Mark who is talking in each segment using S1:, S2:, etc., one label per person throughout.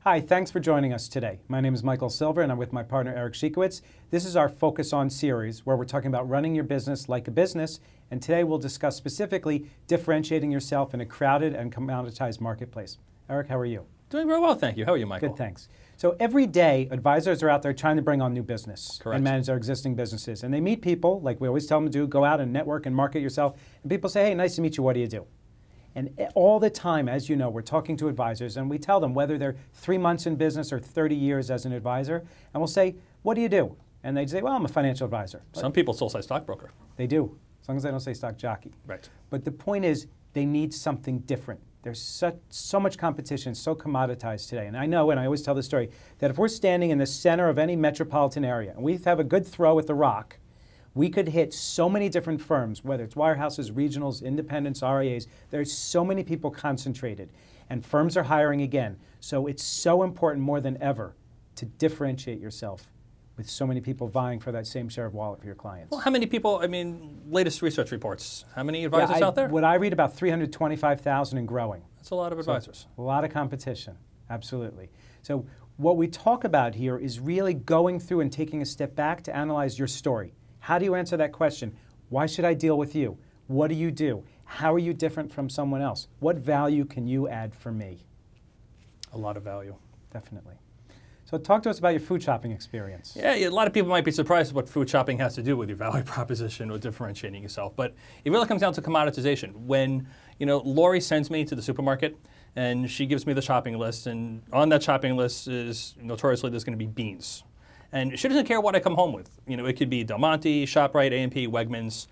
S1: Hi, thanks for joining us today. My name is Michael Silver and I'm with my partner Eric Shikowitz. This is our Focus On series where we're talking about running your business like a business, and today we'll discuss specifically differentiating yourself in a crowded and commoditized marketplace. Eric, how are you?
S2: Doing very well, thank you. How are you, Michael?
S1: Good, thanks. So every day, advisors are out there trying to bring on new business
S2: Correct.
S1: and manage their existing businesses. And they meet people, like we always tell them to do, go out and network and market yourself. And people say, hey, nice to meet you, what do you do? And all the time, as you know, we're talking to advisors and we tell them whether they're 3 months in business or 30 years as an advisor, and we'll say, what do you do? And they say, well, I'm a financial advisor.
S2: Some people still say stockbroker.
S1: They do, as long as they don't say stock jockey.
S2: Right.
S1: But the point is, they need something different. There's so much competition, so commoditized today. And I know, and I always tell the story, that if we're standing in the center of any metropolitan area and we have a good throw with the rock, we could hit so many different firms, whether it's wirehouses, regionals, independents, RIAs. There's so many people concentrated, and firms are hiring again. So it's so important more than ever to differentiate yourself with so many people vying for that same share of wallet for your clients.
S2: Well, how many people, latest research reports, how many advisors out there?
S1: What I read, about 325,000 and growing.
S2: That's a lot of advisors.
S1: So a lot of competition, absolutely. So what we talk about here is really going through and taking a step back to analyze your story. How do you answer that question? Why should I deal with you? What do you do? How are you different from someone else? What value can you add for me?
S2: A lot of value.
S1: Definitely. So talk to us about your food shopping experience.
S2: Yeah, a lot of people might be surprised what food shopping has to do with your value proposition or differentiating yourself, but it really comes down to commoditization. When, Lori sends me to the supermarket and she gives me the shopping list, and on that shopping list is notoriously there's going to be beans. And she doesn't care what I come home with. It could be Del Monte, ShopRite, A&P, Wegmans.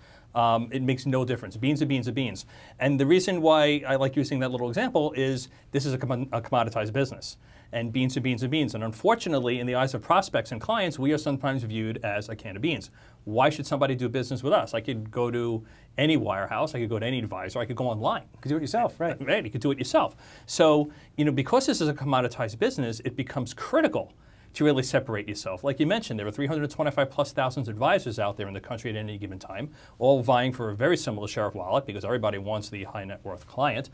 S2: It makes no difference. Beans are beans are beans. And the reason why I like using that little example is this is a commoditized business. And beans are beans are beans. And unfortunately, in the eyes of prospects and clients, we are sometimes viewed as a can of beans. Why should somebody do business with us? I could go to any wirehouse. I could go to any advisor. I could go online.
S1: You could do it yourself, right?
S2: Right, you could do it yourself. So, because this is a commoditized business, it becomes critical to really separate yourself. Like you mentioned, there are 325,000+ advisors out there in the country at any given time, all vying for a very similar share of wallet because everybody wants the high net worth client.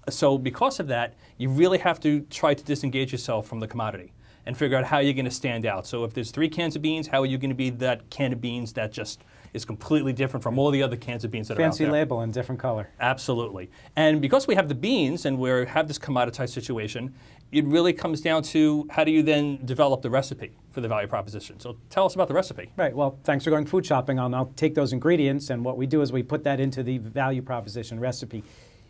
S2: So because of that, you really have to try to disengage yourself from the commodity and figure out how you're going to stand out. So if there's 3 cans of beans, how are you going to be that can of beans that just is completely different from all the other cans of beans that are out there?
S1: Fancy label and different color.
S2: Absolutely. And because we have the beans and we have this commoditized situation, it really comes down to how do you then develop the recipe for the value proposition. So tell us about the recipe.
S1: Right. Well, thanks for going food shopping. I'll take those ingredients, and what we do is we put that into the value proposition recipe.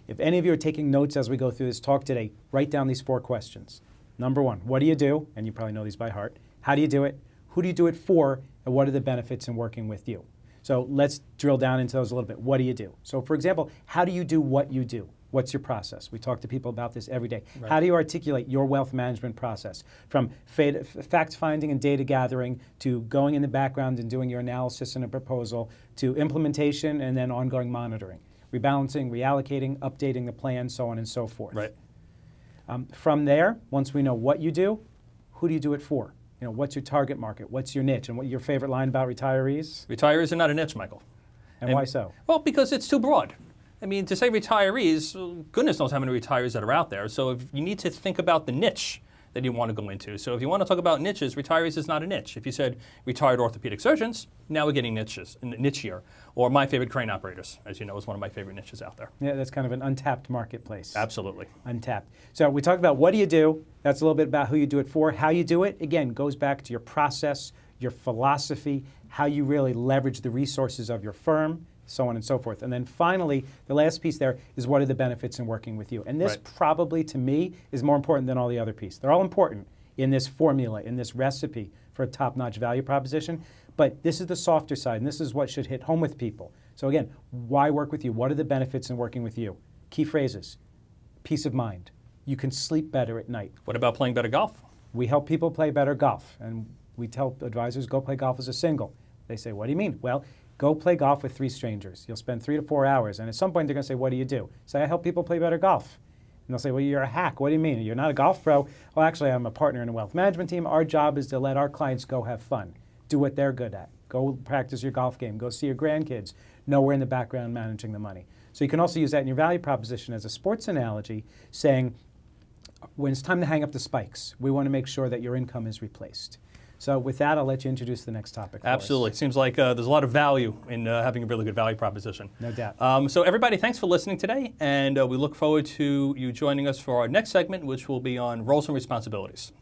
S1: If any of you are taking notes as we go through this talk today, write down these 4 questions. Number 1, what do you do? And you probably know these by heart. How do you do it? Who do you do it for? And what are the benefits in working with you? So let's drill down into those a little bit. What do you do? So for example, how do you do what you do? What's your process? We talk to people about this every day. Right. How do you articulate your wealth management process? From fact finding and data gathering to going in the background and doing your analysis and a proposal to implementation and then ongoing monitoring. Rebalancing, reallocating, updating the plan, so on and so forth.
S2: Right.
S1: From there, once we know what you do, who do you do it for? What's your target market? What's your niche? And what your favorite line about retirees?
S2: Retirees are not a niche, Michael.
S1: And why so?
S2: Well, because it's too broad. To say retirees, goodness knows how many retirees that are out there. So if you need to think about the niche that you want to go into. So if you want to talk about niches, retirees is not a niche. If you said retired orthopedic surgeons, now we're getting nichier. Or my favorite crane operators, as you know, is one of my favorite niches out there.
S1: Yeah, that's kind of an untapped marketplace.
S2: Absolutely.
S1: Untapped. So we talked about what do you do. That's a little bit about who you do it for. How you do it, again, goes back to your process, your philosophy, how you really leverage the resources of your firm, so on and so forth. And then finally, the last piece there is what are the benefits in working with you. And this probably, to me, is more important than all the other pieces. They're all important in this formula, in this recipe for a top-notch value proposition. But this is the softer side, and this is what should hit home with people. So again, why work with you? What are the benefits in working with you? Key phrases: peace of mind. You can sleep better at night.
S2: What about playing better golf?
S1: We help people play better golf, and we tell advisors, go play golf as a single. They say, what do you mean? Well, go play golf with 3 strangers. You'll spend 3 to 4 hours, and at some point they're going to say, what do you do? Say, I help people play better golf. And they'll say, well, you're a hack. What do you mean? You're not a golf pro? Well, actually, I'm a partner in a wealth management team. Our job is to let our clients go have fun, do what they're good at. Go practice your golf game. Go see your grandkids. Know we're in the background managing the money. So you can also use that in your value proposition as a sports analogy, saying, when it's time to hang up the spikes, we want to make sure that your income is replaced. So with that, I'll let you introduce the next topic for us.
S2: Absolutely. It seems like there's a lot of value in having a really good value proposition.
S1: No doubt.
S2: So everybody, thanks for listening today, and we look forward to you joining us for our next segment, which will be on roles and responsibilities.